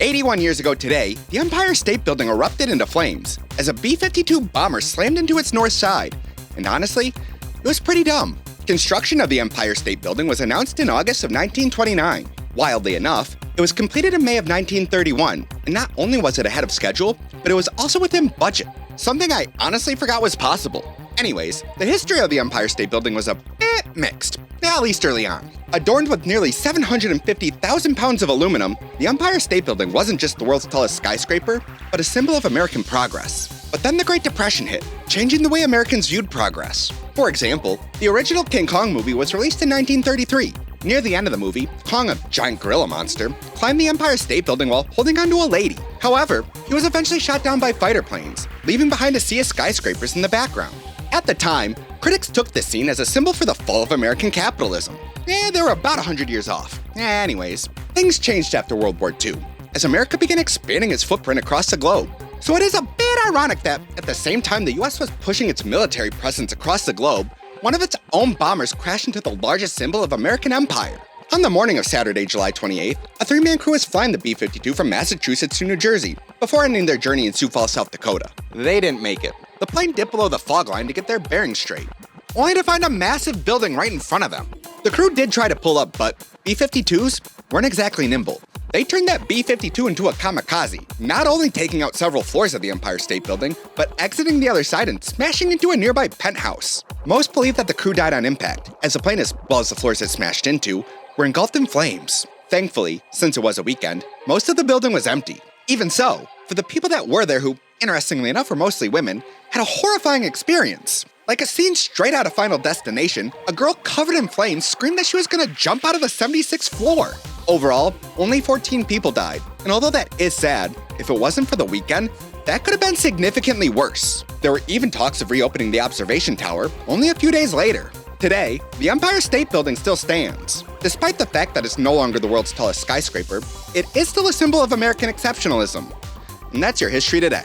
81 years ago today, the Empire State Building erupted into flames as a B-52 bomber slammed into its north side. And honestly, it was pretty dumb. Construction of the Empire State Building was announced in August of 1929. Wildly enough, it was completed in May of 1931, and not only was it ahead of schedule, but it was also within budget, something I honestly forgot was possible. Anyways, the history of the Empire State Building was a bit mixed, at least early on. Adorned with nearly 750,000 pounds of aluminum, the Empire State Building wasn't just the world's tallest skyscraper, but a symbol of American progress. But then the Great Depression hit, changing the way Americans viewed progress. For example, the original King Kong movie was released in 1933. Near the end of the movie, Kong, a giant gorilla monster, climbed the Empire State Building while holding onto a lady. However, he was eventually shot down by fighter planes, leaving behind a sea of skyscrapers in the background. At the time, critics took this scene as a symbol for the fall of American capitalism. They were about 100 years off. Anyways, things changed after World War II, as America began expanding its footprint across the globe. So it is a bit ironic that, at the same time the US was pushing its military presence across the globe, one of its own bombers crashed into the largest symbol of American empire. On the morning of Saturday, July 28th, a three-man crew was flying the B-52 from Massachusetts to New Jersey before ending their journey in Sioux Falls, South Dakota. They didn't make it. The plane dipped below the fog line to get their bearings straight, only to find a massive building right in front of them. The crew did try to pull up, but B-52s weren't exactly nimble. They turned that B-52 into a kamikaze, not only taking out several floors of the Empire State Building, but exiting the other side and smashing into a nearby penthouse. Most believe that the crew died on impact, as the plane as well as the floors it smashed into were engulfed in flames. Thankfully, since it was a weekend, most of the building was empty. Even so, for the people that were there who, interestingly enough, were mostly women, had a horrifying experience. Like a scene straight out of Final Destination, a girl covered in flames screamed that she was gonna jump out of the 76th floor. Overall, only 14 people died, and although that is sad, if it wasn't for the weekend, that could have been significantly worse. There were even talks of reopening the observation tower only a few days later. Today, the Empire State Building still stands. Despite the fact that it's no longer the world's tallest skyscraper, it is still a symbol of American exceptionalism. And that's your history today.